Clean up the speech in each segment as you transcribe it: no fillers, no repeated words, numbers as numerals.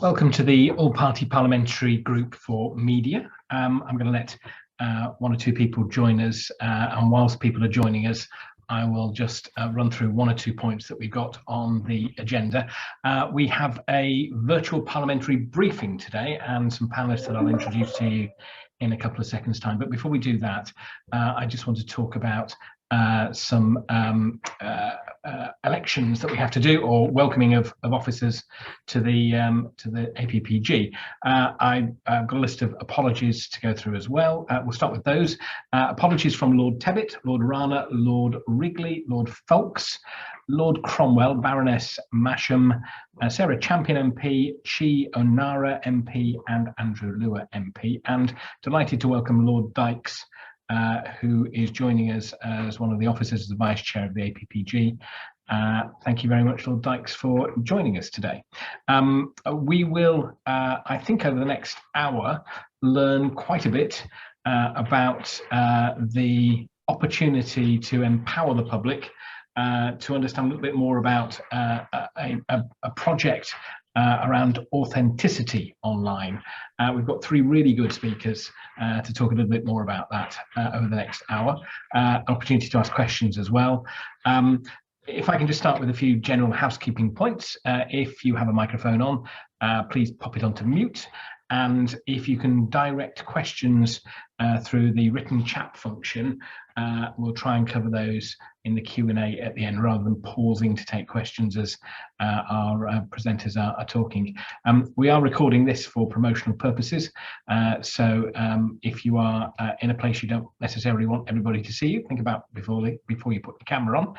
Welcome to the All-Party Parliamentary Group for Media. I'm going to let one or two people join us, and whilst people are joining us, I will just run through one or two points that we've got on the agenda. We have a virtual parliamentary briefing today and some panelists that I'll introduce to you in a couple of seconds' time. But before we do that, I just want to talk about some elections that we have to do, or welcoming of officers to the APPG. I've got a list of apologies to go through as well. We'll start with those. Apologies from Lord Tebbit, Lord Rana, Lord Wrigley, Lord Foulkes, Lord Cromwell, Baroness Masham, Sarah Champion MP, Chi Onara MP, and Andrew Lua MP. And delighted to welcome Lord Dykes, who is joining us as one of the officers as the Vice Chair of the APPG. Thank you very much, Lord Dykes, for joining us today. We will, I think, over the next hour, learn quite a bit about the opportunity to empower the public to understand a little bit more about a project around authenticity online. We've got three really good speakers to talk a little bit more about that over the next hour. Opportunity to ask questions as well. If I can just start with a few general housekeeping points. If you have a microphone on, please pop it onto mute. And if you can direct questions through the written chat function, we'll try and cover those in the Q&A at the end, rather than pausing to take questions as our presenters are talking. We are recording this for promotional purposes, so if you are in a place you don't necessarily want everybody to see you, think about before you put the camera on.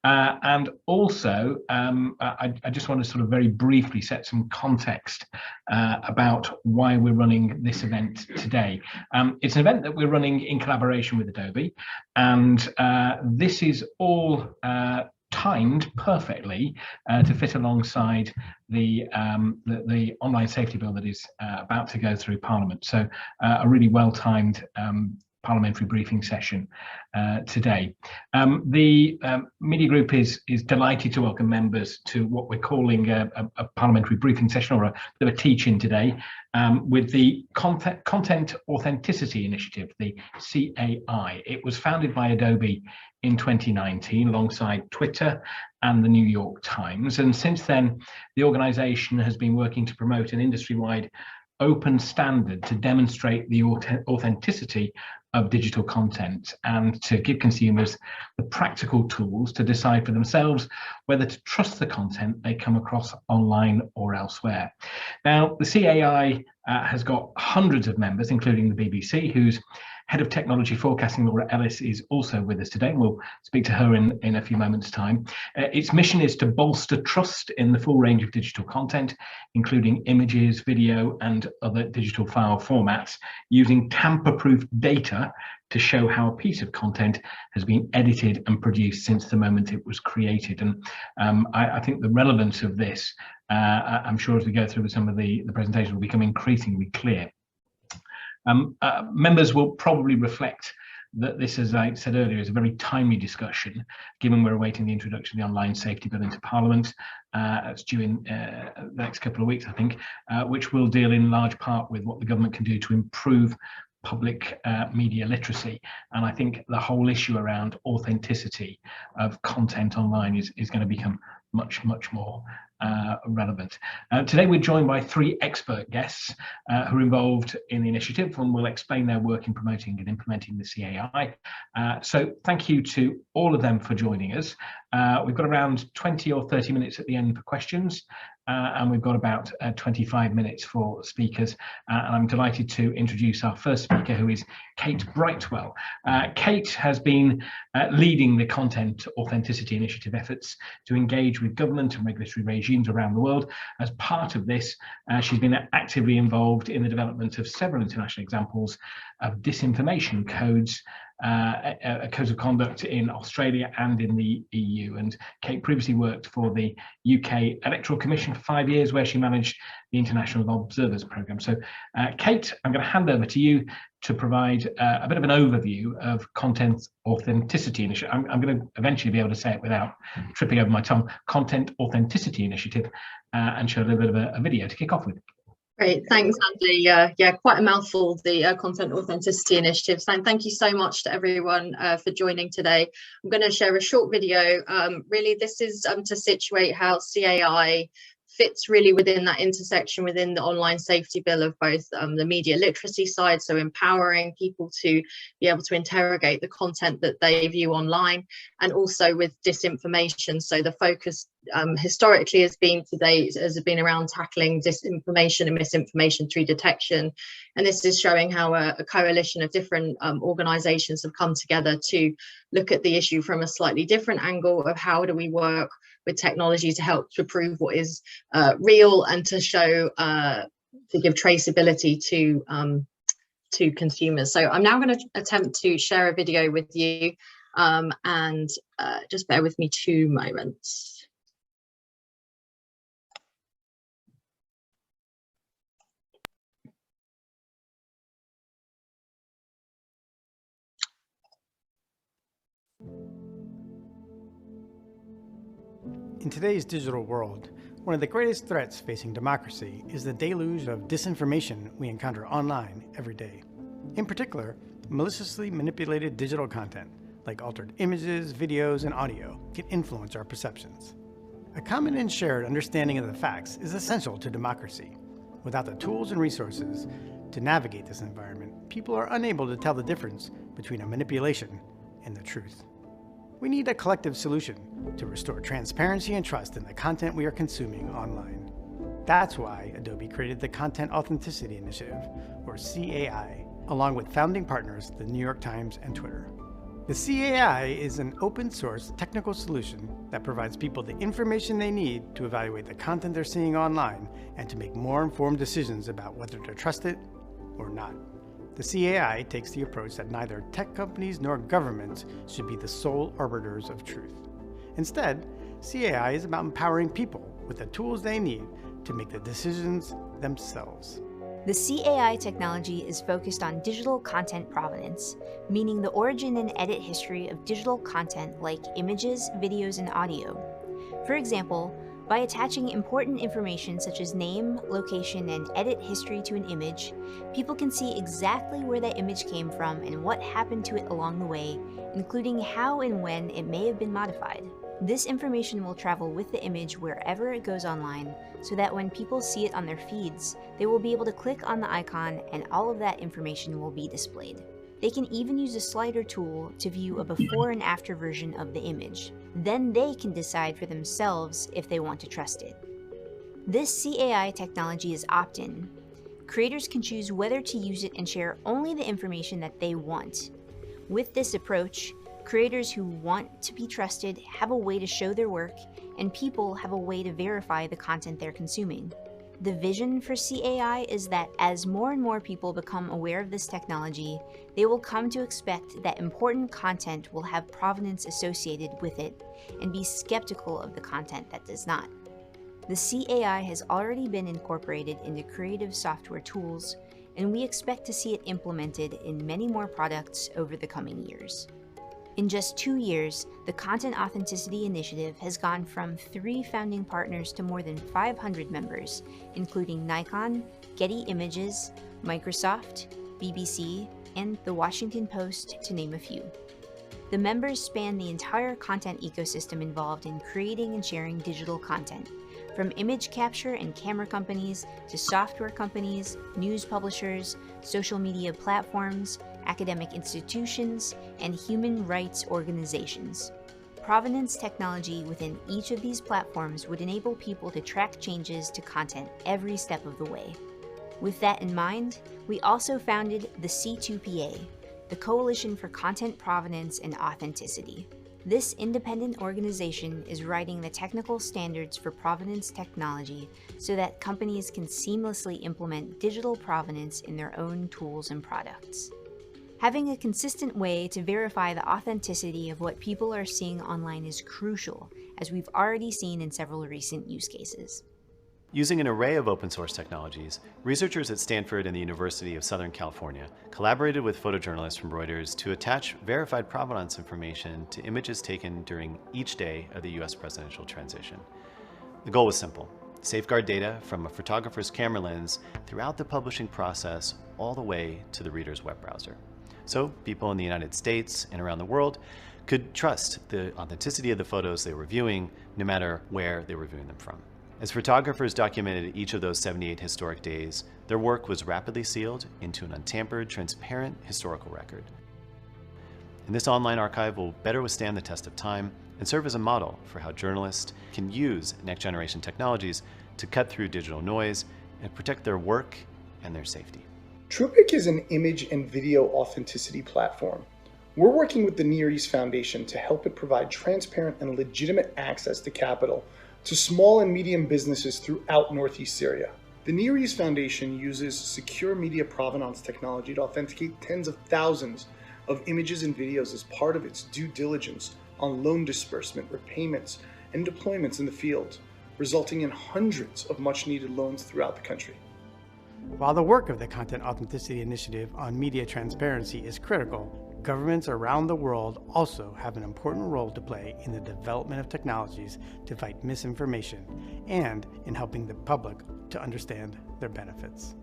And also, I just want to sort of very briefly set some context about why we're running this event today. It's an event that we're running in collaboration with Adobe, and this is all timed perfectly to fit alongside the online safety bill that is about to go through Parliament. So a really well-timed parliamentary briefing session today. The media group is delighted to welcome members to what we're calling a parliamentary briefing session, or a bit of a teach-in today, with the Content Authenticity Initiative, the CAI. It was founded by Adobe in 2019 alongside Twitter and the New York Times, and since then the organization has been working to promote an industry-wide open standard to demonstrate the authenticity of digital content and to give consumers the practical tools to decide for themselves whether to trust the content they come across online or elsewhere. Now, the CAI has got hundreds of members, including the BBC, whose Head of Technology Forecasting, Laura Ellis, is also with us today, and we'll speak to her in a few moments' time. Its mission is to bolster trust in the full range of digital content, including images, video, and other digital file formats, using tamper-proof data to show how a piece of content has been edited and produced since the moment it was created. And I think the relevance of this, I'm sure as we go through with some of the presentation, will become increasingly clear. Members will probably reflect that this, as I said earlier, is a very timely discussion, given we're awaiting the introduction of the online safety bill into Parliament. It's due in the next couple of weeks, I think, which will deal in large part with what the government can do to improve public media literacy. And I think the whole issue around authenticity of content online is going to become much more relevant. Today we're joined by three expert guests who are involved in the initiative and will explain their work in promoting and implementing the CAI. So thank you to all of them for joining us. We've got around 20 or 30 minutes at the end for questions, and we've got about 25 minutes for speakers. And I'm delighted to introduce our first speaker, who is Kate Brightwell. Kate has been leading the Content Authenticity Initiative efforts to engage with government and regulatory regimes around the world. As part of this, she's been actively involved in the development of several international examples of disinformation codes a code of conduct in Australia and in the EU. And Kate previously worked for the UK Electoral Commission for 5 years, where she managed the International Observers Programme. So, Kate, I'm going to hand over to you to provide a bit of an overview of Content Authenticity Initiative. I'm going to eventually be able to say it without tripping over my tongue. Content Authenticity Initiative, and show a little bit of a video to kick off with. Great, thanks, Andy. Yeah, quite a mouthful, the Content Authenticity Initiative. So thank you so much to everyone for joining today. I'm going to share a short video. Really, this is to situate how CAI fits really within that intersection within the online safety bill of both the media literacy side, so empowering people to be able to interrogate the content that they view online, and also with disinformation. So the focus historically has been around tackling disinformation and misinformation through detection, and this is showing how a coalition of different organizations have come together to look at the issue from a slightly different angle of how do we work with technology to help to prove what is real and to show to give traceability to consumers. So I'm now going to attempt to share a video with you, and just bear with me 2 moments. In today's digital world, one of the greatest threats facing democracy is the deluge of disinformation we encounter online every day. In particular, maliciously manipulated digital content, like altered images, videos, and audio, can influence our perceptions. A common and shared understanding of the facts is essential to democracy. Without the tools and resources to navigate this environment, people are unable to tell the difference between a manipulation and the truth. We need a collective solution to restore transparency and trust in the content we are consuming online. That's why Adobe created the Content Authenticity Initiative, or CAI, along with founding partners, the New York Times and Twitter. The CAI is an open-source technical solution that provides people the information they need to evaluate the content they're seeing online and to make more informed decisions about whether to trust it or not. The CAI takes the approach that neither tech companies nor governments should be the sole arbiters of truth. Instead, CAI is about empowering people with the tools they need to make the decisions themselves. The CAI technology is focused on digital content provenance, meaning the origin and edit history of digital content like images, videos, and audio. For example, by attaching important information such as name, location, and edit history to an image, people can see exactly where that image came from and what happened to it along the way, including how and when it may have been modified. This information will travel with the image wherever it goes online, so that when people see it on their feeds, they will be able to click on the icon and all of that information will be displayed. They can even use a slider tool to view a before and after version of the image. Then they can decide for themselves if they want to trust it. This CAI technology is opt-in. Creators can choose whether to use it and share only the information that they want. With this approach, creators who want to be trusted have a way to show their work, and people have a way to verify the content they're consuming. The vision for CAI is that as more and more people become aware of this technology, they will come to expect that important content will have provenance associated with it and be skeptical of the content that does not. The CAI has already been incorporated into creative software tools, and we expect to see it implemented in many more products over the coming years. In just 2 years, the Content Authenticity Initiative has gone from 3 founding partners to more than 500 members, including Nikon, Getty Images, Microsoft, BBC, and The Washington Post, to name a few. The members span the entire content ecosystem involved in creating and sharing digital content, from image capture and camera companies to software companies, news publishers, social media platforms, academic institutions, and human rights organizations. Provenance technology within each of these platforms would enable people to track changes to content every step of the way. With that in mind, we also founded the C2PA, the Coalition for Content Provenance and Authenticity. This independent organization is writing the technical standards for provenance technology so that companies can seamlessly implement digital provenance in their own tools and products. Having a consistent way to verify the authenticity of what people are seeing online is crucial, as we've already seen in several recent use cases. Using an array of open source technologies, researchers at Stanford and the University of Southern California collaborated with photojournalists from Reuters to attach verified provenance information to images taken during each day of the US presidential transition. The goal was simple: safeguard data from a photographer's camera lens throughout the publishing process all the way to the reader's web browser. So people in the United States and around the world could trust the authenticity of the photos they were viewing, no matter where they were viewing them from. As photographers documented each of those 78 historic days, their work was rapidly sealed into an untampered, transparent historical record. And this online archive will better withstand the test of time and serve as a model for how journalists can use next-generation technologies to cut through digital noise and protect their work and their safety. TruePic is an image and video authenticity platform. We're working with the Near East Foundation to help it provide transparent and legitimate access to capital to small and medium businesses throughout Northeast Syria. The Near East Foundation uses secure media provenance technology to authenticate tens of thousands of images and videos as part of its due diligence on loan disbursement, repayments, and deployments in the field, resulting in hundreds of much-needed loans throughout the country. While the work of the Content Authenticity Initiative on media transparency is critical, governments around the world also have an important role to play in the development of technologies to fight misinformation and in helping the public to understand their benefits.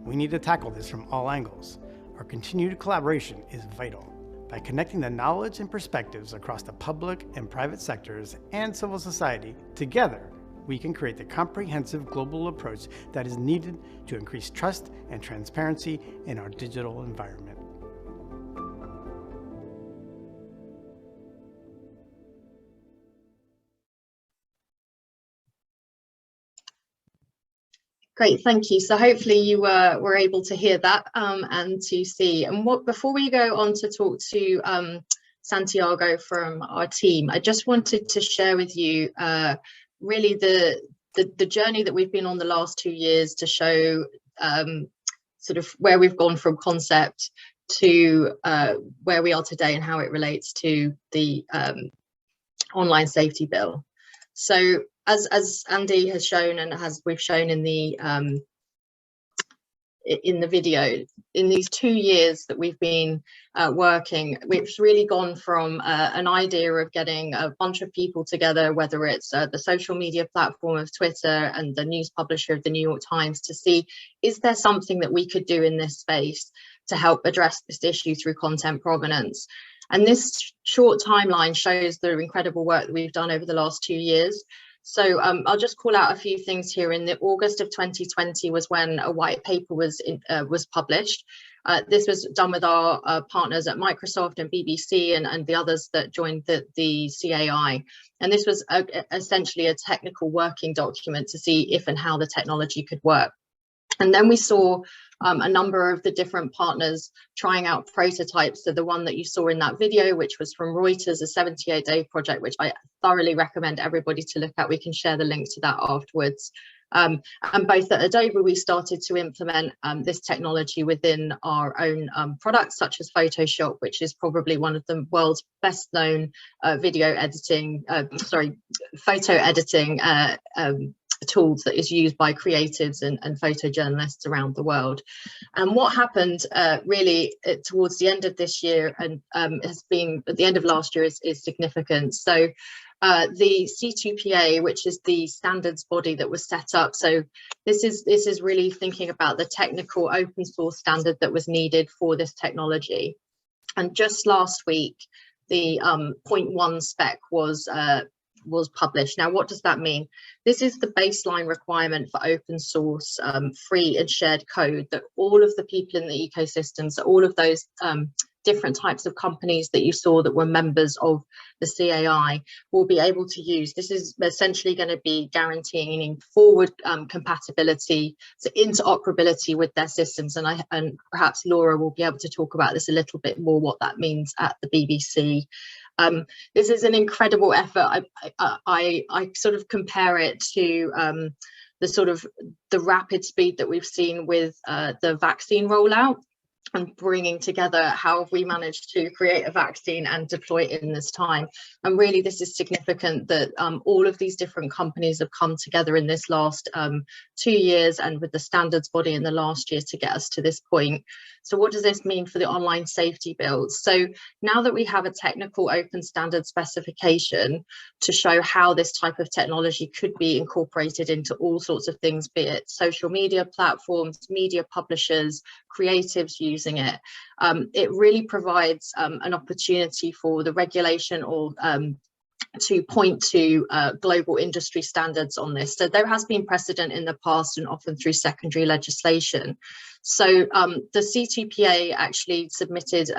We need to tackle this from all angles. Our continued collaboration is vital. By connecting the knowledge and perspectives across the public and private sectors and civil society, together we can create the comprehensive global approach that is needed to increase trust and transparency in our digital environment. Great, thank you. So hopefully you were able to hear that and to see. And before we go on to talk to Santiago from our team, I just wanted to share with you really the journey that we've been on the last 2 years to show sort of where we've gone from concept to where we are today and how it relates to the online safety bill. So as Andy has shown and as we've shown in the video, in these 2 years that we've been working, we've really gone from an idea of getting a bunch of people together, whether it's the social media platform of Twitter and the news publisher of the New York Times, to see, is there something that we could do in this space to help address this issue through content provenance? And this short timeline shows the incredible work that we've done over the last 2 years. So I'll just call out a few things here. In the August of 2020 was when a white paper was published. This was done with our partners at Microsoft and BBC and the others that joined the CAI. And this was essentially a technical working document to see if and how the technology could work. And then we saw a number of the different partners trying out prototypes. So the one that you saw in that video, which was from Reuters, a 78-day project, which I thoroughly recommend everybody to look at. We can share the link to that afterwards. And both at Adobe, we started to implement this technology within our own products, such as Photoshop, which is probably one of the world's best known photo editing tools that is used by creatives and photojournalists around the world. And what happened really towards the end of this year and has been at the end of last year is significant. So the C2PA, which is the standards body that was set up, so this is really thinking about the technical open source standard that was needed for this technology. And just last week, the 0.1 spec was published. Now, what does that mean? This is the baseline requirement for open source, free and shared code that all of the people in the ecosystem, so all of those different types of companies that you saw that were members of the CAI will be able to use. This is essentially going to be guaranteeing forward compatibility, so interoperability with their systems. And perhaps Laura will be able to talk about this a little bit more, what that means at the BBC. This is an incredible effort. I sort of compare it to the rapid speed that we've seen with the vaccine rollout. and bringing together how have we managed to create a vaccine and deploy it in this time. And really this is significant that all of these different companies have come together in this last 2 years and with the standards body in the last year to get us to this point. So what does this mean for the online safety builds? So now that we have a technical open standard specification to show how this type of technology could be incorporated into all sorts of things, be it social media platforms, media publishers, creatives using it, it really provides an opportunity for the regulation or to point to global industry standards on this. So there has been precedent in the past and often through secondary legislation. So the CTPA actually submitted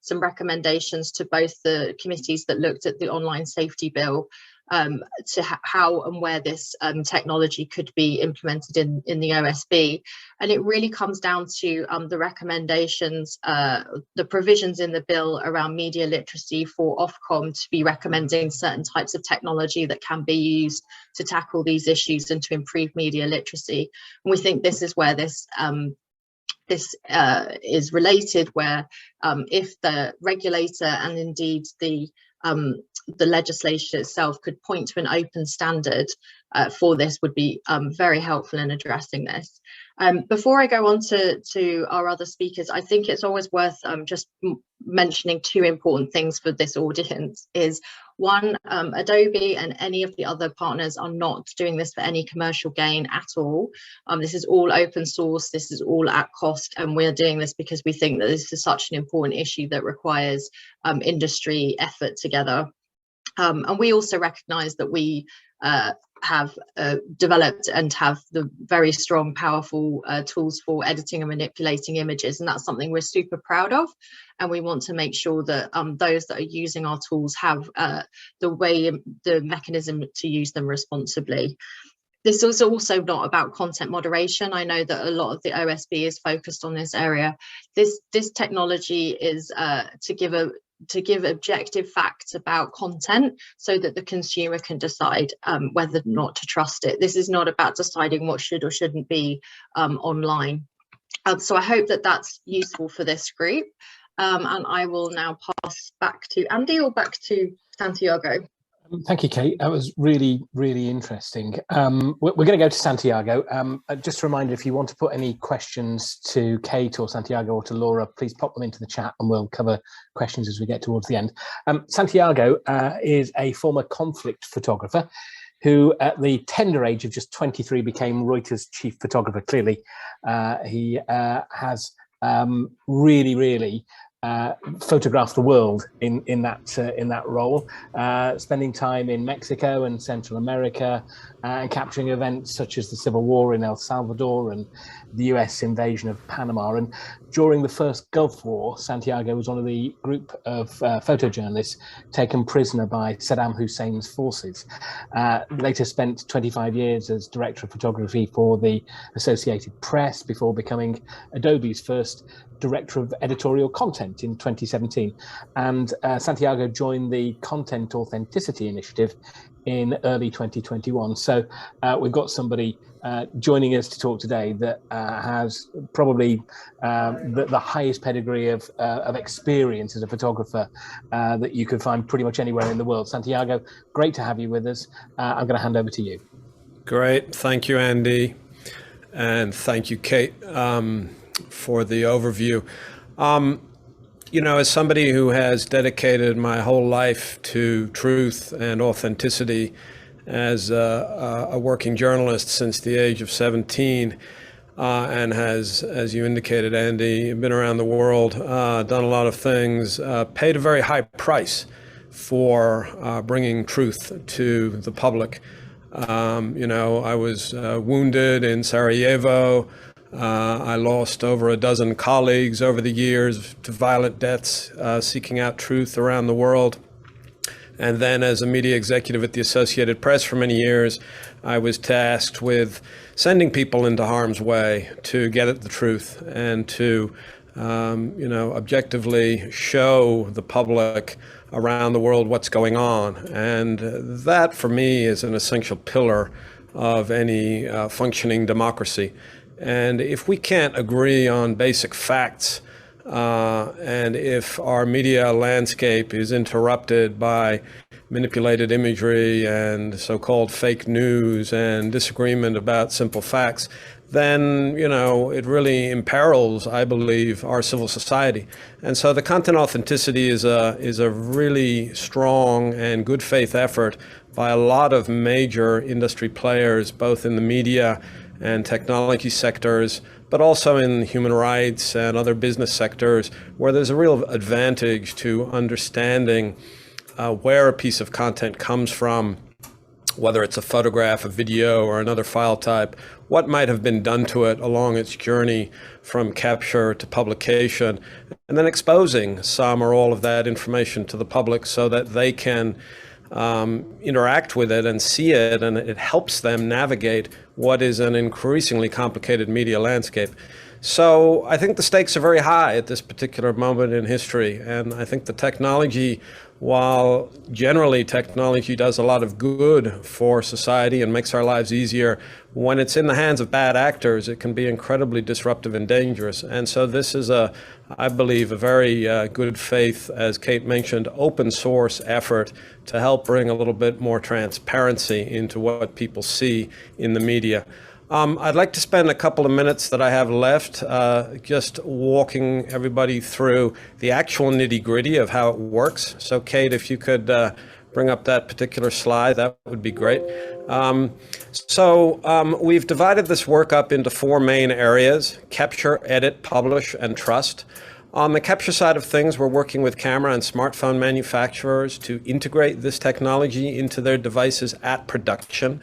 some recommendations to both the committees that looked at the online safety bill to how and where this technology could be implemented in the OSB. And it really comes down to the recommendations, the provisions in the bill around media literacy for Ofcom to be recommending certain types of technology that can be used to tackle these issues and to improve media literacy. And we think this is where this is related, where if the regulator and indeed the legislation itself could point to an open standard for this would be very helpful in addressing this. Before I go on to our other speakers, I think it's always worth just mentioning two important things for this audience is one, Adobe and any of the other partners are not doing this for any commercial gain at all. This is all open source, this is all at cost, and we're doing this because we think that this is such an important issue that requires industry effort together. And we also recognize that we have developed and have the very strong, powerful tools for editing and manipulating images. And that's something we're super proud of. And we want to make sure that those that are using our tools have the mechanism to use them responsibly. This is also not about content moderation. I know that a lot of the OSB is focused on this area. This technology is to give objective facts about content so that the consumer can decide whether or not to trust it. This is not about deciding what should or shouldn't be online. So I hope that that's useful for this group. And I will now pass back to Andy or back to Santiago. Thank you, Kate. That was really, really interesting. We're going to go to Santiago. Just a reminder, if you want to put any questions to Kate or Santiago or to Laura, please pop them into the chat and we'll cover questions as we get towards the end. Santiago is a former conflict photographer who at the tender age of just 23 became Reuters chief photographer. Clearly, he has really photographed the world in that role, spending time in Mexico and Central America and capturing events such as the Civil War in El Salvador and the US invasion of Panama. And during the first Gulf War, Santiago was one of the group of photojournalists taken prisoner by Saddam Hussein's forces. Later spent 25 years as director of photography for the Associated Press before becoming Adobe's first director of editorial content in 2017. And Santiago joined the Content Authenticity Initiative in early 2021. So we've got somebody joining us to talk today that has probably the highest pedigree of experience as a photographer that you could find pretty much anywhere in the world. Santiago, great to have you with us. I'm going to hand over to you. Great. Thank you, Andy. And thank you, Kate, for the overview. You know, as somebody who has dedicated my whole life to truth and authenticity as a working journalist since the age of 17, and has, as you indicated, Andy, been around the world, done a lot of things, paid a very high price for bringing truth to the public. You know, I was wounded in Sarajevo. I lost over a dozen colleagues over the years to violent deaths, seeking out truth around the world. And then as a media executive at the Associated Press for many years, I was tasked with sending people into harm's way to get at the truth and to, you know, objectively show the public around the world what's going on. And that, for me, is an essential pillar of any functioning democracy. And if we can't agree on basic facts, and if our media landscape is interrupted by manipulated imagery and so-called fake news and disagreement about simple facts, then, you know, it really imperils, I believe, our civil society. And so the content authenticity is a really strong and good faith effort by a lot of major industry players, both in the media and technology sectors, but also in human rights and other business sectors, where there's a real advantage to understanding where a piece of content comes from, whether it's a photograph, a video, or another file type, what might have been done to it along its journey from capture to publication, and then exposing some or all of that information to the public so that they can interact with it and see it, and it helps them navigate what is an increasingly complicated media landscape. So I think the stakes are very high at this particular moment in history, and I think the technology, while generally technology does a lot of good for society and makes our lives easier, when it's in the hands of bad actors, it can be incredibly disruptive and dangerous. And so this is I believe, a very good faith, as Kate mentioned, open source effort to help bring a little bit more transparency into what people see in the media. I'd like to spend a couple of minutes that I have left just walking everybody through the actual nitty-gritty of how it works. So Kate, if you could bring up that particular slide, that would be great. We've divided this work up into 4 main areas: capture, edit, publish, and trust. On the capture side of things, we're working with camera and smartphone manufacturers to integrate this technology into their devices at production.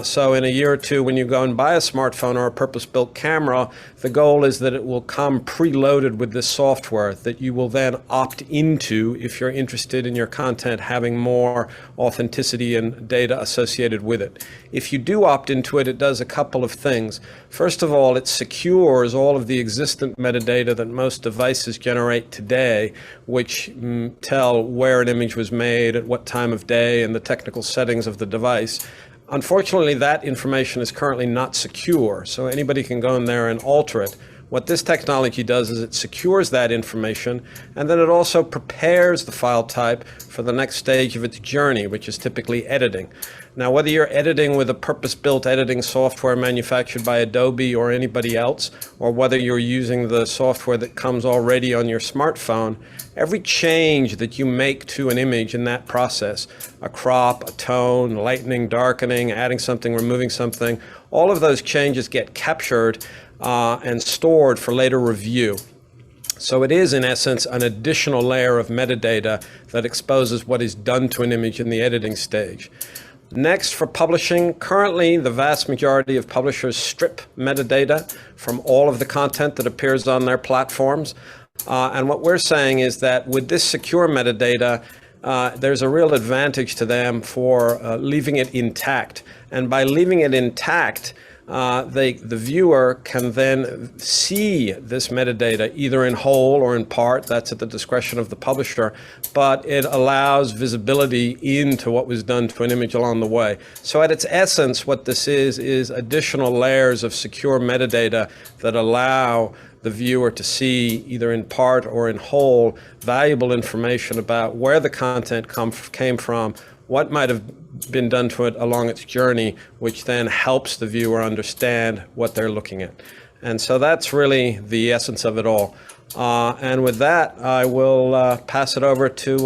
So in a year or two, when you go and buy a smartphone or a purpose-built camera, the goal is that it will come preloaded with this software that you will then opt into if you're interested in your content having more authenticity and data associated with it. If you do opt into it, it does a couple of things. First of all, it secures all of the existent metadata that most devices generate today, which tell where an image was made, at what time of day, and the technical settings of the device. Unfortunately, that information is currently not secure, so anybody can go in there and alter it. What this technology does is it secures that information, and then it also prepares the file type for the next stage of its journey, which is typically editing. Now, whether you're editing with a purpose-built editing software manufactured by Adobe or anybody else, or whether you're using the software that comes already on your smartphone, every change that you make to an image in that process, a crop, a tone, lightening, darkening, adding something, removing something, all of those changes get captured and stored for later review. So it is, in essence, an additional layer of metadata that exposes what is done to an image in the editing stage. Next, for publishing, currently the vast majority of publishers strip metadata from all of the content that appears on their platforms. And what we're saying is that with this secure metadata, there's a real advantage to them for leaving it intact. And by leaving it intact, the viewer can then see this metadata either in whole or in part. That's at the discretion of the publisher, but it allows visibility into what was done to an image along the way. So at its essence, what this is additional layers of secure metadata that allow the viewer to see, either in part or in whole, valuable information about where the content came from, what might have been done to it along its journey, which then helps the viewer understand what they're looking at. And so that's really the essence of it all. And with that, I will pass it over to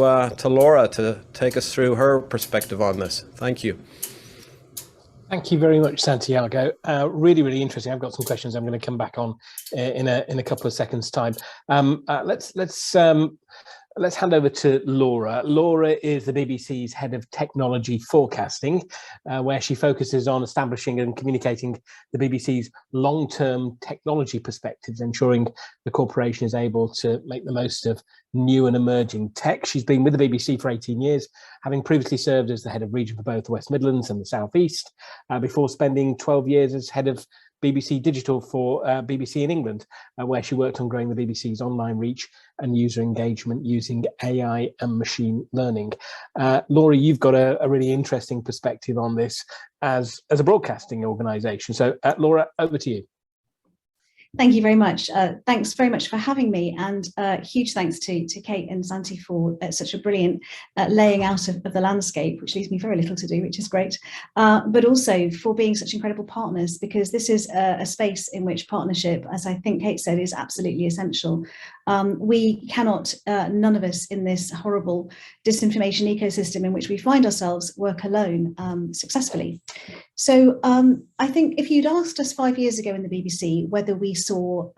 Laura to take us through her perspective on this. Thank you. Thank you very much, Santiago. Really, really interesting. I've got some questions I'm going to come back on in a couple of seconds' time. Let's hand over to Laura. Laura is the BBC's head of technology forecasting, where she focuses on establishing and communicating the BBC's long-term technology perspectives, ensuring the corporation is able to make the most of new and emerging tech. She's been with the BBC for 18 years, having previously served as the head of region for both the West Midlands and the South East, before spending 12 years as head of BBC Digital for BBC in England, where she worked on growing the BBC's online reach and user engagement using AI and machine learning. Laura, you've got a really interesting perspective on this as a broadcasting organisation. So, Laura, over to you. Thank you very much. Thanks very much for having me, and huge thanks to Kate and Santi for such a brilliant laying out of the landscape, which leaves me very little to do, which is great, but also for being such incredible partners, because this is a space in which partnership, as I think Kate said, is absolutely essential. We cannot, none of us in this horrible disinformation ecosystem in which we find ourselves, work alone successfully. So I think if you'd asked us 5 years ago in the BBC whether we saw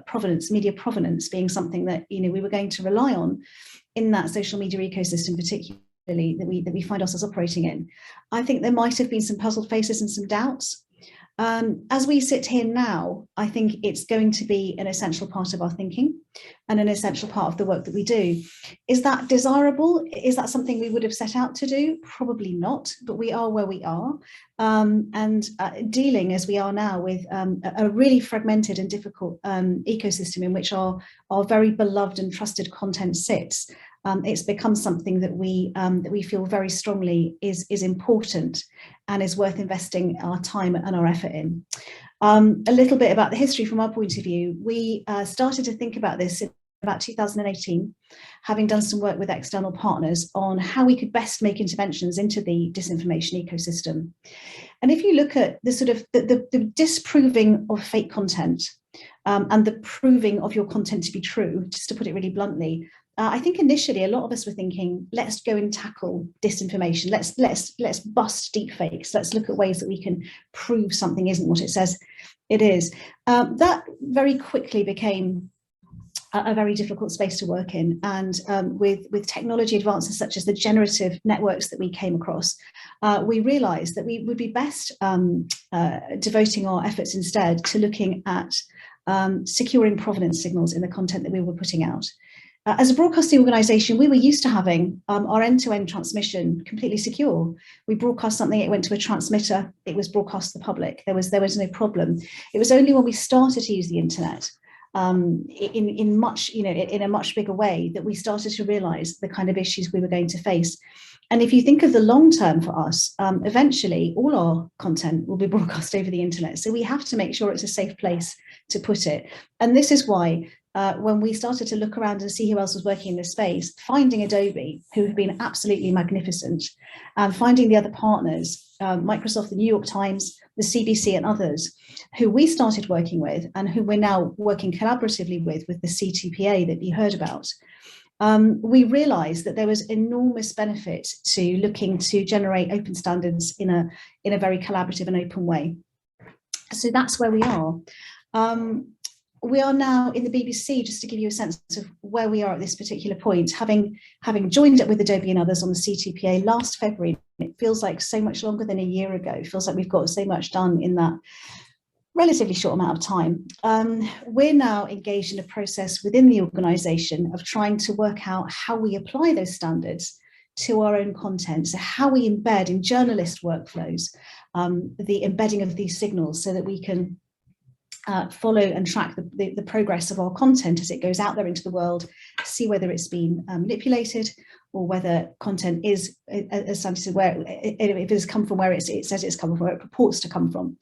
provenance, media provenance, being something that we were going to rely on in that social media ecosystem, particularly that we find ourselves operating in, I think there might have been some puzzled faces and some doubts. As we sit here now, I think it's going to be an essential part of our thinking and an essential part of the work that we do. Is that desirable? Is that something we would have set out to do? Probably not, but we are where we are. Dealing as we are now with a really fragmented and difficult ecosystem in which our very beloved and trusted content sits. It's become something that we feel very strongly is important and is worth investing our time and our effort in. A little bit about the history from our point of view. We started to think about this in about 2018, having done some work with external partners on how we could best make interventions into the disinformation ecosystem. And if you look at the sort of the disproving of fake content and the proving of your content to be true, just to put it really bluntly, I think initially a lot of us were thinking, let's go and tackle disinformation. Let's bust deep fakes. Let's look at ways that we can prove something isn't what it says it is. That very quickly became a very difficult space to work in, and with technology advances such as the generative networks that we came across, we realized that we would be best devoting our efforts instead to looking at securing provenance signals in the content that we were putting out. As a broadcasting organisation, we were used to having our end-to-end transmission completely secure. We broadcast something, it went to a transmitter, it was broadcast to the public. There was no problem. It was only when we started to use the internet in a much bigger way that we started to realise the kind of issues we were going to face. And if you think of the long term for us, eventually all our content will be broadcast over the internet. So we have to make sure it's a safe place to put it. And this is why when we started to look around and see who else was working in this space, finding Adobe, who have been absolutely magnificent, and finding the other partners, Microsoft, the New York Times, the CBC and others, who we started working with and who we're now working collaboratively with the C2PA that you heard about, we realized that there was enormous benefit to looking to generate open standards in a very collaborative and open way. So that's where we are. We are now in the BBC, just to give you a sense of where we are at this particular point, having joined up with Adobe and others on the C2PA last February. It feels like so much longer than a year ago. It feels like we've got so much done in that relatively short amount of time. We're now engaged in a process within the organisation of trying to work out how we apply those standards to our own content. So how we embed in journalist workflows the embedding of these signals so that we can follow and track the progress of our content as it goes out there into the world, see whether it's been manipulated or whether content is, as Santi said, where if it's come from where it says it's come from, where it purports to come from.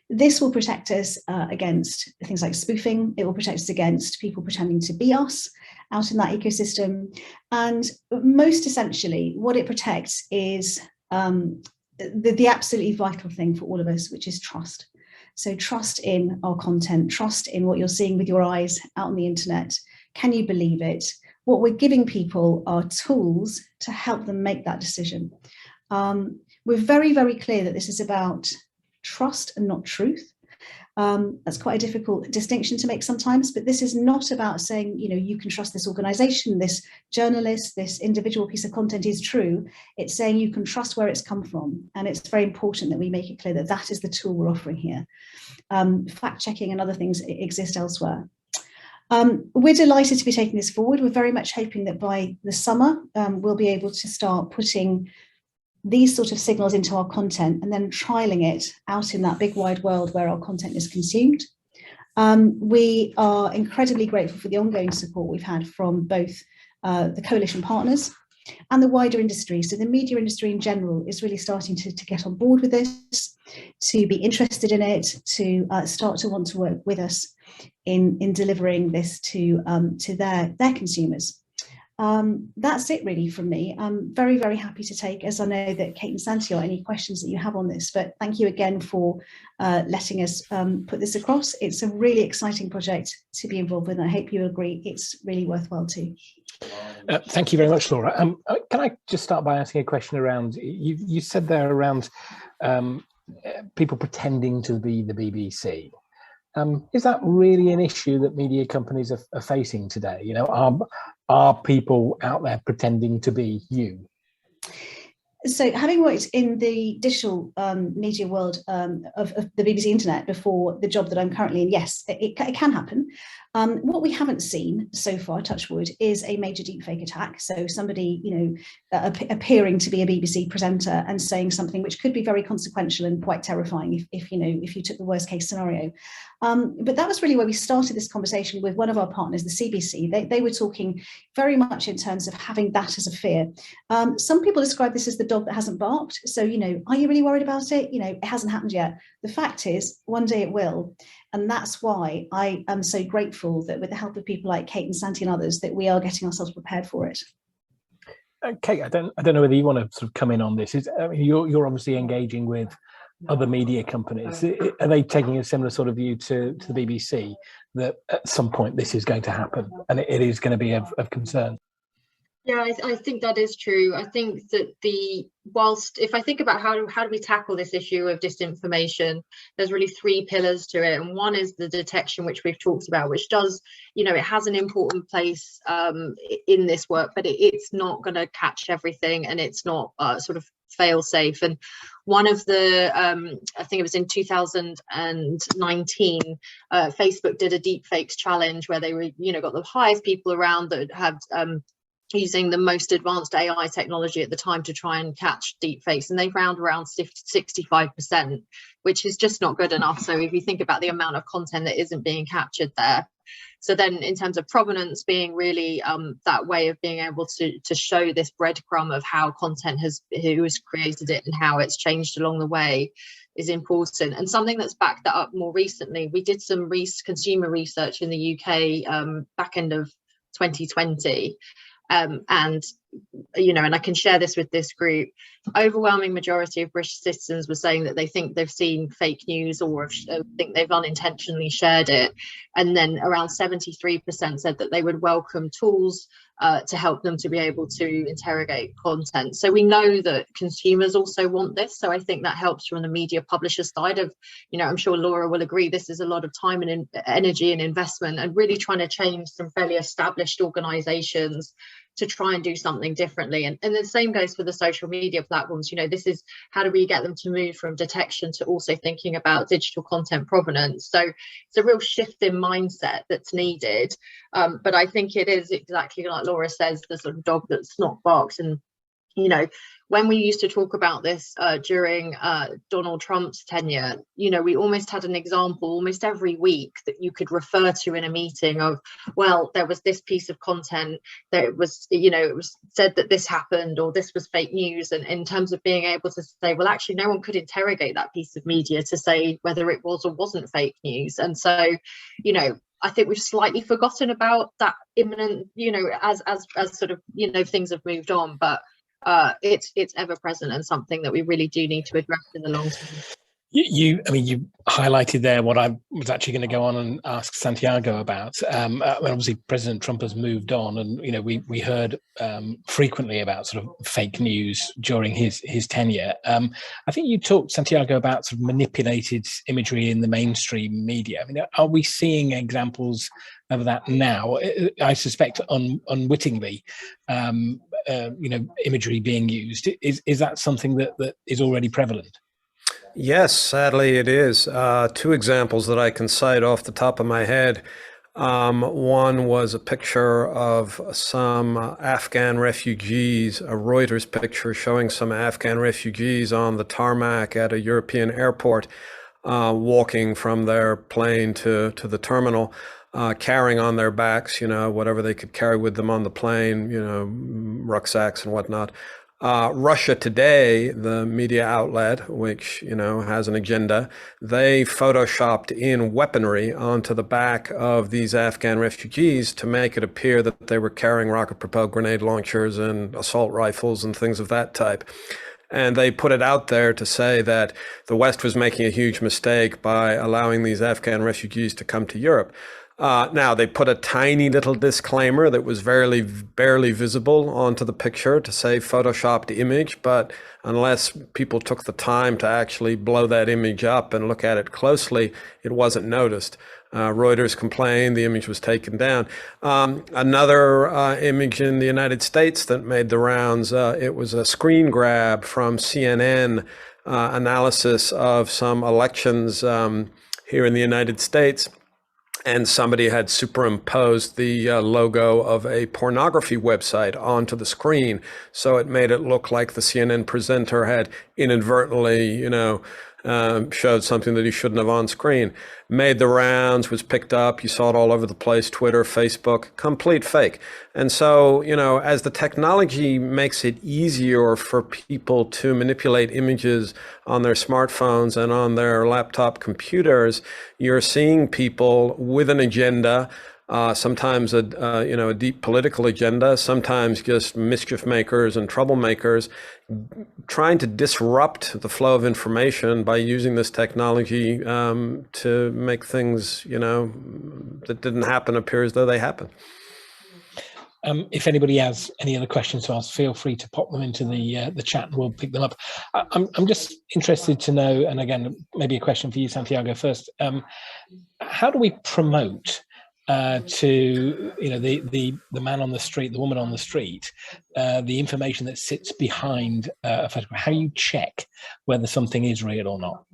This will protect us against things like spoofing. It will protect us against people pretending to be us out in that ecosystem. And most essentially, what it protects is the absolutely vital thing for all of us, which is trust. So trust in our content, trust in what you're seeing with your eyes out on the internet. Can you believe it? What we're giving people are tools to help them make that decision. We're very, very clear that this is about trust and not truth. That's quite a difficult distinction to make sometimes, but this is not about saying, you can trust this organization, this journalist, this individual piece of content is true. It's saying you can trust where it's come from. And it's very important that we make it clear that that is the tool we're offering here. Fact checking and other things exist elsewhere. We're delighted to be taking this forward. We're very much hoping that by the summer, we'll be able to start putting these sort of signals into our content and then trialing it out in that big wide world where our content is consumed. We are incredibly grateful for the ongoing support we've had from both the coalition partners and the wider industry. So the media industry in general is really starting to get on board with this, to be interested in it, to start to want to work with us in delivering this to their consumers. That's it really from me. I'm very, very happy to take, as I know that Kate and Santi are, any questions that you have on this, but thank you again for letting us put this across. It's a really exciting project to be involved with, and I hope you agree it's really worthwhile too. Thank you very much, Laura. Can I just start by asking a question around, you said there around people pretending to be the BBC. Is that really an issue that media companies are facing today? You know, are people out there pretending to be you? So having worked in the digital media world of the BBC Internet before the job that I'm currently in, yes, it can happen. What we haven't seen so far, touch wood, is a major deepfake attack. So somebody, you know, appearing to be a BBC presenter and saying something which could be very consequential and quite terrifying if you took the worst case scenario. But that was really where we started this conversation with one of our partners, the CBC. They were talking very much in terms of having that as a fear. Some people describe this as the dog that hasn't barked. So, you know, are you really worried about it? You know, it hasn't happened yet. The fact is, one day it will. And that's why I am so grateful that with the help of people like Kate and Santi and others, that we are getting ourselves prepared for it. Kate, I don't know whether you want to sort of come in on this. I mean, you're obviously engaging with other media companies. Are they taking a similar sort of view to the BBC, that at some point this is going to happen and it is going to be of concern? Yeah, I think that is true. I think that whilst if I think about how do we tackle this issue of disinformation, there's really three pillars to it. And one is the detection, which we've talked about, which does, you know, it has an important place in this work, but it's not going to catch everything, and it's not sort of fail safe. And one of the I think it was in 2019, Facebook did a deepfakes challenge where they were, you know, got the highest people around that had using the most advanced AI technology at the time to try and catch deepfakes, and they found around 65%, which is just not good enough. So if you think about the amount of content that isn't being captured there. So then in terms of provenance being really that way of being able to show this breadcrumb of how content who has created it and how it's changed along the way is important. And something that's backed that up more recently, we did some consumer research in the UK back end of 2020. And you know, and I can share this with this group, overwhelming majority of British citizens were saying that they think they've seen fake news or think they've unintentionally shared it. And then around 73% said that they would welcome tools to help them to be able to interrogate content. So we know that consumers also want this. So I think that helps from the media publisher side of, you know, I'm sure Laura will agree, this is a lot of time and energy and investment, and really trying to change some fairly established organizations to try and do something differently. And the same goes for the social media platforms. You know, this is how do we get them to move from detection to also thinking about digital content provenance. So it's a real shift in mindset that's needed. But I think it is exactly like Laura says, the sort of dog that's not barked. And, you know, when we used to talk about this during Donald Trump's tenure, you know, we almost had an example almost every week that you could refer to in a meeting of, well, there was this piece of content that it was, you know, it was said that this happened or this was fake news. And in terms of being able to say, well, actually, no one could interrogate that piece of media to say whether it was or wasn't fake news. And so, you know, I think we've slightly forgotten about that imminent, you know, as sort of, you know, things have moved on, but it's ever present and something that we really do need to address in the long term. You highlighted there what I was actually going to go on and ask Santiago about. Obviously, President Trump has moved on, and you know we heard frequently about sort of fake news during his tenure. I think you talked, Santiago, about sort of manipulated imagery in the mainstream media. I mean, are we seeing examples of that now? I suspect unwittingly, you know, imagery being used. Is that something that is already prevalent? Yes, sadly it is. Two examples that I can cite off the top of my head. One was a picture of some Afghan refugees, a Reuters picture showing some Afghan refugees on the tarmac at a European airport, walking from their plane to the terminal. carrying on their backs, whatever they could carry with them on the plane, rucksacks and whatnot. Russia Today, the media outlet, which, has an agenda, they photoshopped in weaponry onto the back of these Afghan refugees to make it appear that they were carrying rocket-propelled grenade launchers and assault rifles and things of that type. And they put it out there to say that the West was making a huge mistake by allowing these Afghan refugees to come to Europe. Now, they put a tiny little disclaimer that was barely visible onto the picture to say photoshopped image, but unless people took the time to actually blow that image up and look at it closely, it wasn't noticed. Reuters complained the image was taken down. Another image in the United States that made the rounds, it was a screen grab from CNN analysis of some elections here in the United States. And somebody had superimposed the logo of a pornography website onto the screen. So it made it look like the CNN presenter had inadvertently, showed something that he shouldn't have on screen. Made the rounds, was picked up. You saw it all over the place, Twitter, Facebook, complete fake. And so, as the technology makes it easier for people to manipulate images on their smartphones and on their laptop computers, you're seeing people with an agenda, sometimes a deep political agenda, sometimes just mischief makers and troublemakers, trying to disrupt the flow of information by using this technology to make things, that didn't happen appear as though they happened. If anybody has any other questions to ask, feel free to pop them into the chat and we'll pick them up. I'm just interested to know, and again, maybe a question for you, Santiago, first. How do we promote to the man on the street, the woman on the street, the information that sits behind a photograph? How you check whether something is real or not?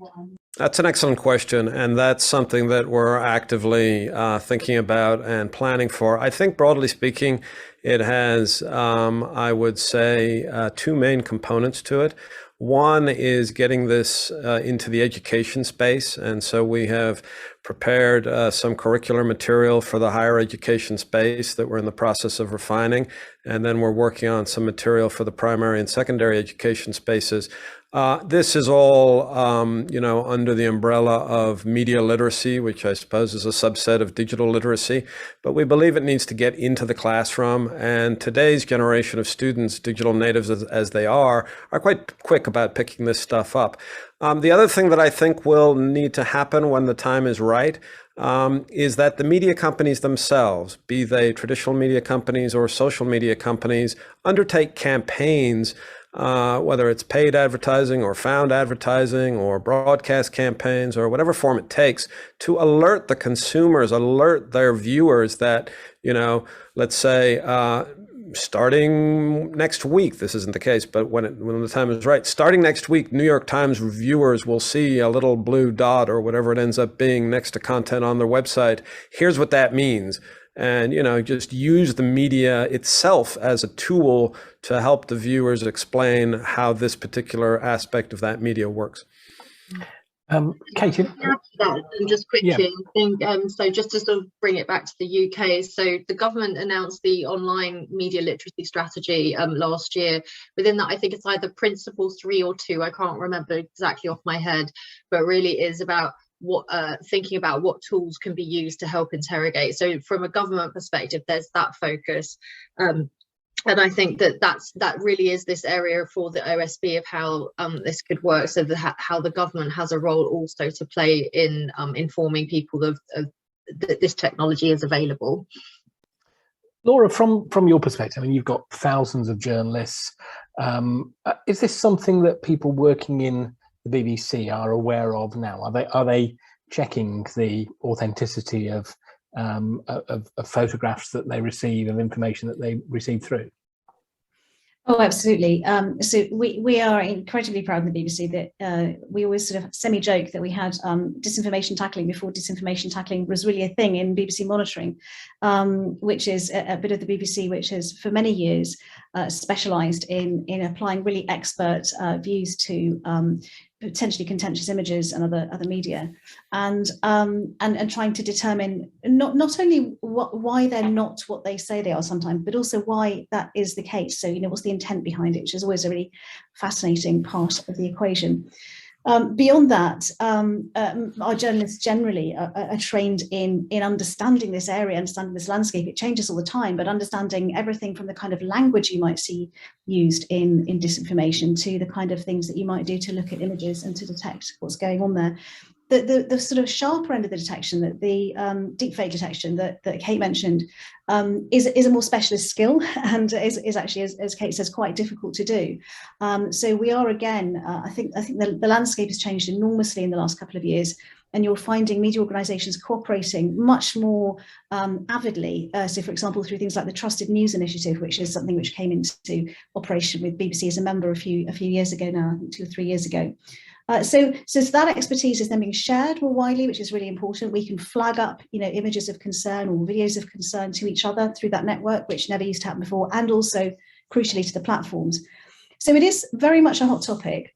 That's an excellent question, and that's something that we're actively thinking about and planning for. I think, broadly speaking, it has, I would say, two main components to it. One is getting this into the education space, and so we have prepared some curricular material for the higher education space that we're in the process of refining, and then we're working on some material for the primary and secondary education spaces. This is all, under the umbrella of media literacy, which I suppose is a subset of digital literacy, but we believe it needs to get into the classroom, and today's generation of students, digital natives as they are quite quick about picking this stuff up. The other thing that I think will need to happen when the time is right is that the media companies themselves, be they traditional media companies or social media companies, undertake campaigns, whether it's paid advertising or found advertising or broadcast campaigns or whatever form it takes, to alert the consumers, alert their viewers that, let's say, starting next week, this isn't the case, but when the time is right, starting next week, New York Times viewers will see a little blue dot or whatever it ends up being next to content on their website. Here's what that means. And, just use the media itself as a tool to help the viewers explain how this particular aspect of that media works. Katie? Just quickly, I think, so just to sort of bring it back to the UK, so the government announced the online media literacy strategy last year. Within that, I think it's either principles 3 or 2, I can't remember exactly off my head, but really is about thinking about what tools can be used to help interrogate. So from a government perspective, there's that focus. And I think that really is this area for the OSB of how this could work, so how the government has a role also to play in informing people that this technology is available. Laura, from your perspective, I mean, you've got thousands of journalists. Is this something that people working in the BBC are aware of now? Are they checking the authenticity of photographs that they receive, of information that they receive through? Oh, absolutely. So we are incredibly proud of the BBC that we always sort of semi-joke that we had disinformation tackling before disinformation tackling was really a thing in BBC monitoring, which is a bit of the BBC which has for many years specialised in applying really expert views to potentially contentious images and other media, and trying to determine not only why they're not what they say they are sometimes, but also why that is the case. So, what's the intent behind it, which is always a really fascinating part of the equation. Beyond that, our journalists generally are trained in understanding this area, understanding this landscape. It changes all the time, but understanding everything from the kind of language you might see used in disinformation to the kind of things that you might do to look at images and to detect what's going on there. The sort of sharper end of the detection, that the deepfake detection that Kate mentioned, is a more specialist skill, and is actually, as Kate says, quite difficult to do. So we are, again, I think the landscape has changed enormously in the last couple of years, and you're finding media organisations cooperating much more avidly. So, for example, through things like the Trusted News Initiative, which is something which came into operation with BBC as a member a few years ago now, I think 2 or 3 years ago. So that expertise is then being shared more widely, which is really important. We can flag up, images of concern or videos of concern to each other through that network, which never used to happen before, and also crucially to the platforms. So it is very much a hot topic.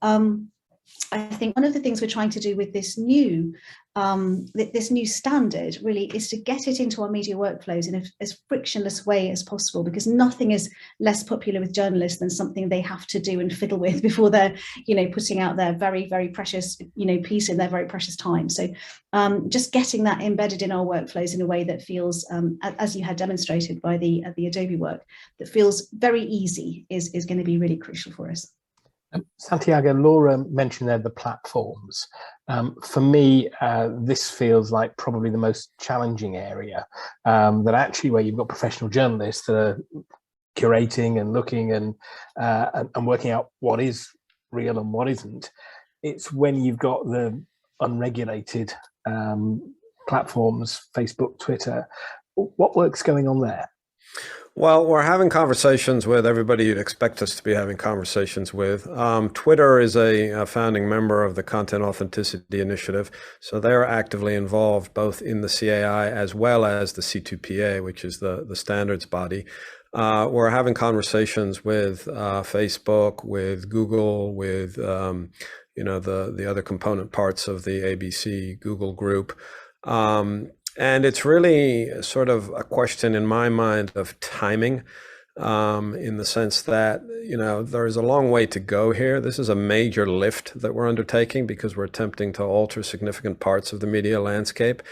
I think one of the things we're trying to do with this new standard really is to get it into our media workflows in as frictionless way as possible, because nothing is less popular with journalists than something they have to do and fiddle with before they're putting out their very, very precious piece in their very precious time. So just getting that embedded in our workflows in a way that feels, as you had demonstrated by the Adobe work, that feels very easy is going to be really crucial for us. Santiago, Laura mentioned there the platforms. For me, this feels like probably the most challenging area, that actually where you've got professional journalists that are curating and looking and working out what is real and what isn't. It's when you've got the unregulated platforms, Facebook, Twitter. What work's going on there? Well, we're having conversations with everybody you'd expect us to be having conversations with. Twitter is a founding member of the Content Authenticity Initiative, so they're actively involved both in the CAI as well as the C2PA, which is the standards body. We're having conversations with Facebook, with Google, with the other component parts of the ABC Google group. And it's really sort of a question in my mind of timing, in the sense that, there's a long way to go here. This is a major lift that we're undertaking because we're attempting to alter significant parts of the media landscape.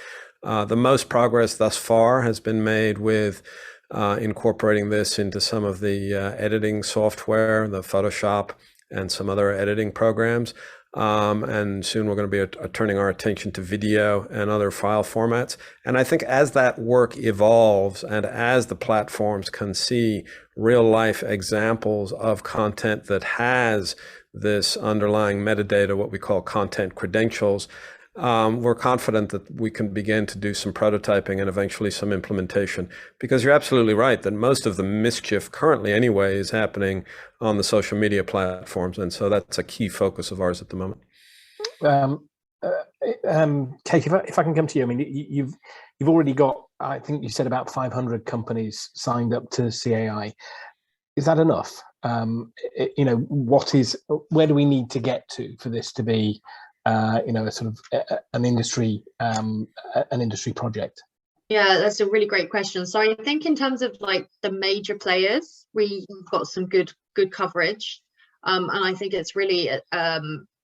The most progress thus far has been made with incorporating this into some of the editing software, the Photoshop and some other editing programs. And soon we're going to be turning our attention to video and other file formats. And I think as that work evolves and as the platforms can see real life examples of content that has this underlying metadata, what we call content credentials, we're confident that we can begin to do some prototyping and eventually some implementation, because you're absolutely right that most of the mischief currently anyway is happening on the social media platforms, and so that's a key focus of ours at the moment. Kate, if I can come to you, I mean, you've already got, I think you said about 500 companies signed up to CAI. Is that enough? Where do we need to get to for this to be a sort of an industry project? Yeah, that's a really great question. So I think in terms of like the major players, we've got some good coverage, and I think it's really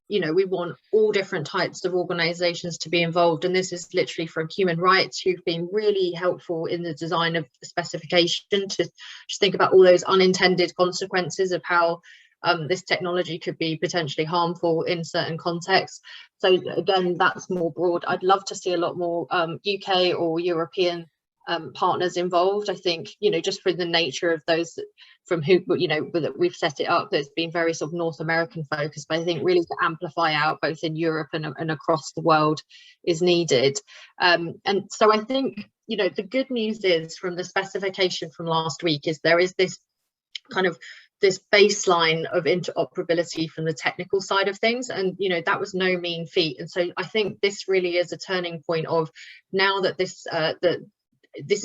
we want all different types of organizations to be involved, and this is literally from human rights, who've been really helpful in the design of the specification to just think about all those unintended consequences of how this technology could be potentially harmful in certain contexts. So again, that's more broad. I'd love to see a lot more UK or European partners involved. I think, just for the nature of those from who, that we've set it up, that's been very sort of North American focused, but I think really to amplify out both in Europe and across the world is needed. And so I think, the good news is from the specification from last week is there is this kind of this baseline of interoperability from the technical side of things, and that was no mean feat. And so I think this really is a turning point of now that this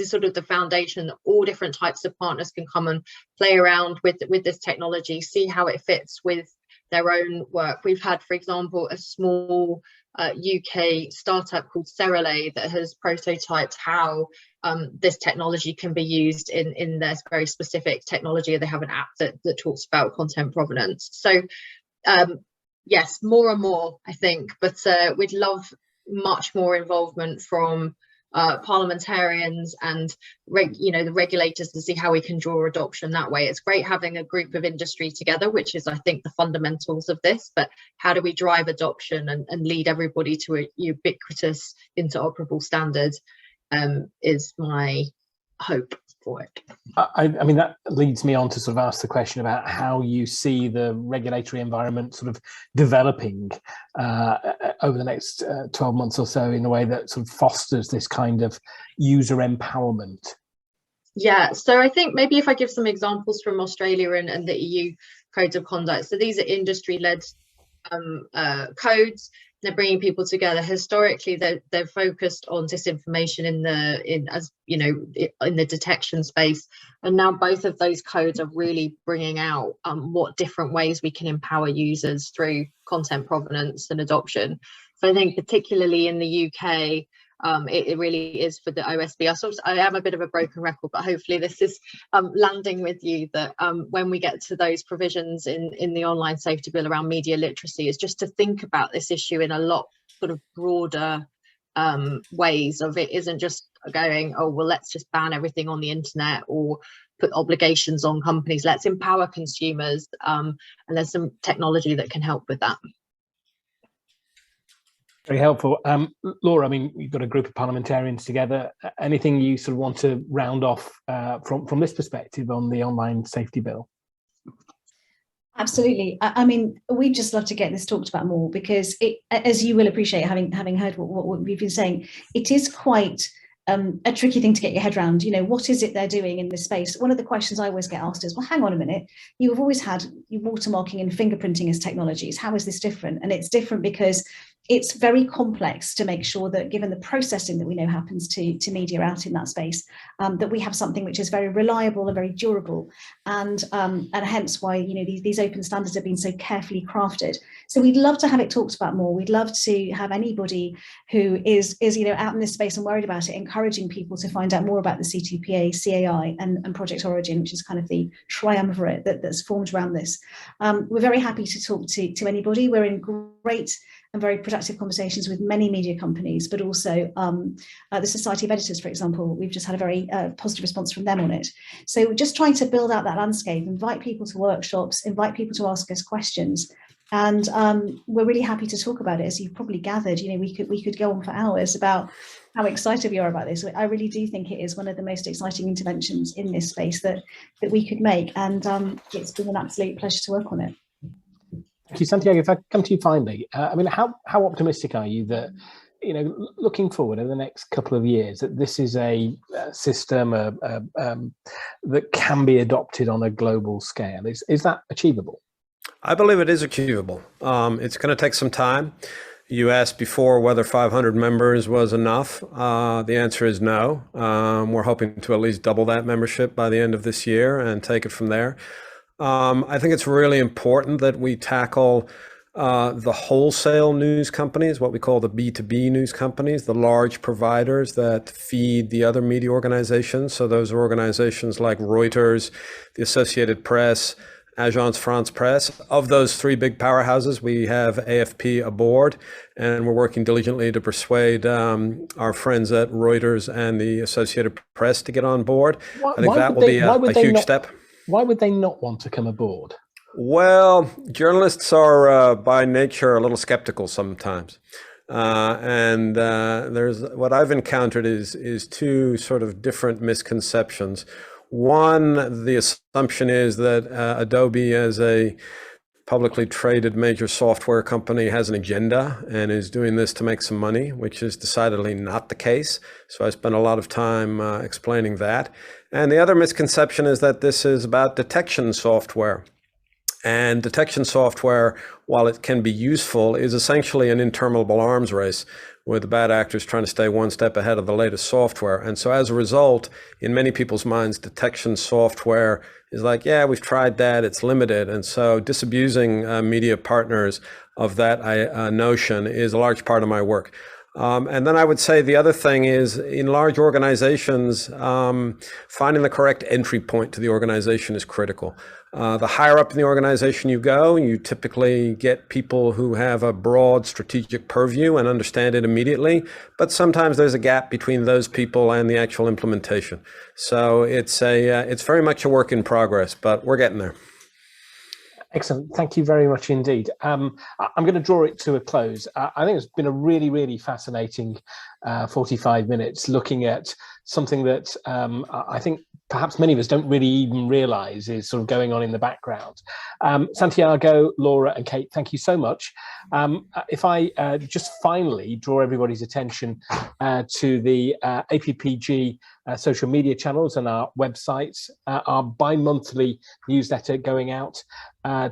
is sort of the foundation that all different types of partners can come and play around with this technology, see how it fits with their own work. We've had, for example, a small UK startup called Cerelay that has prototyped how this technology can be used in their very specific technology. They have an app that talks about content provenance. So yes, more and more, I think, but we'd love much more involvement from parliamentarians and the regulators to see how we can draw adoption that way. It's great having a group of industry together, which is, I think, the fundamentals of this, but how do we drive adoption and lead everybody to a ubiquitous interoperable standard is my hope for it. I mean, that leads me on to sort of ask the question about how you see the regulatory environment sort of developing over the next 12 months or so in a way that sort of fosters this kind of user empowerment. Yeah, so I think maybe if I give some examples from Australia and the EU codes of conduct. So these are industry-led codes. They're bringing people together. Historically, they're focused on disinformation in the detection space, and now both of those codes are really bringing out what different ways we can empower users through content provenance and adoption. So I think particularly in the UK, it really is for the OSB. I am a bit of a broken record, but hopefully this is landing with you that when we get to those provisions in the online safety bill around media literacy, is just to think about this issue in a lot sort of broader ways of it isn't just going, oh, well, let's just ban everything on the internet or put obligations on companies. Let's empower consumers, and there's some technology that can help with that. Very helpful. Laura, I mean, you've got a group of parliamentarians together. Anything you sort of want to round off from this perspective on the online safety bill? Absolutely. I mean, we'd just love to get this talked about more, because it, as you will appreciate, having heard what we've been saying, it is quite a tricky thing to get your head around. You know, what is it they're doing in this space? One of the questions I always get asked is, well, hang on a minute, you've always had watermarking and fingerprinting as technologies. How is this different? And it's different because it's very complex to make sure that, given the processing that we know happens to media out in that space, that we have something which is very reliable and very durable, and hence why these open standards have been so carefully crafted. So we'd love to have it talked about more. We'd love to have anybody who is out in this space and worried about it, encouraging people to find out more about the C2PA, CAI, and Project Origin, which is kind of the triumvirate that's formed around this. We're very happy to talk to anybody. We're in great and very productive conversations with many media companies, but also the Society of Editors, for example. We've just had a very positive response from them on it. So we're just trying to build out that landscape, invite people to workshops, invite people to ask us questions. And we're really happy to talk about it. As you've probably gathered, we could go on for hours about how excited we are about this. I really do think it is one of the most exciting interventions in this space that we could make. And it's been an absolute pleasure to work on it. Thank you, Santiago. If I come to you finally, I mean, how optimistic are you that, looking forward over the next couple of years, that this is a system that can be adopted on a global scale? Is that achievable? I believe it is achievable. It's going to take some time. You asked before whether 500 members was enough. The answer is no. We're hoping to at least double that membership by the end of this year and take it from there. I think it's really important that we tackle the wholesale news companies, what we call the B2B news companies, the large providers that feed the other media organizations. So those are organizations like Reuters, the Associated Press, Agence France Presse. Of those three big powerhouses, we have AFP aboard, and we're working diligently to persuade our friends at Reuters and the Associated Press to get on board. I think that will be a huge step. Why would they not want to come aboard? Well, journalists are by nature a little skeptical sometimes. And there's what I've encountered is two sort of different misconceptions. One, the assumption is that Adobe, as a publicly traded major software company, has an agenda and is doing this to make some money, which is decidedly not the case. So I spent a lot of time explaining that. And the other misconception is that this is about detection software. And detection software, while it can be useful, is essentially an interminable arms race. with the bad actors trying to stay one step ahead of the latest software. And so as a result, in many people's minds, detection software is like, yeah, we've tried that, it's limited. And so disabusing media partners of that notion is a large part of my work. And then I would say the other thing is, in large organizations, finding the correct entry point to the organization is critical. The higher up in the organization you go, you typically get people who have a broad strategic purview and understand it immediately, but sometimes there's a gap between those people and the actual implementation. So it's very much a work in progress, but we're getting there. Excellent. Thank you very much indeed. I'm going to draw it to a close. I think it's been a really, really fascinating 45 minutes looking at something that I think perhaps many of us don't really even realize is sort of going on in the background. Santiago, Laura and Kate, thank you so much. If I just finally draw everybody's attention to the APPG social media channels and our websites, our bi-monthly newsletter going out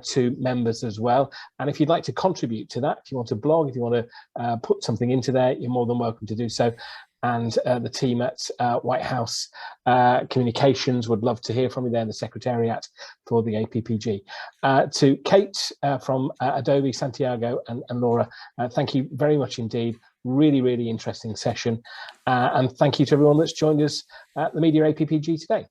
to members as well. And if you'd like to contribute to that, if you want to blog, if you want to put something into there, you're more than welcome to do so. And the team at White House Communications would love to hear from you there, the Secretariat for the APPG. To Kate from Adobe, Santiago and Laura, thank you very much indeed. Really, really interesting session. And thank you to everyone that's joined us at the Media APPG today.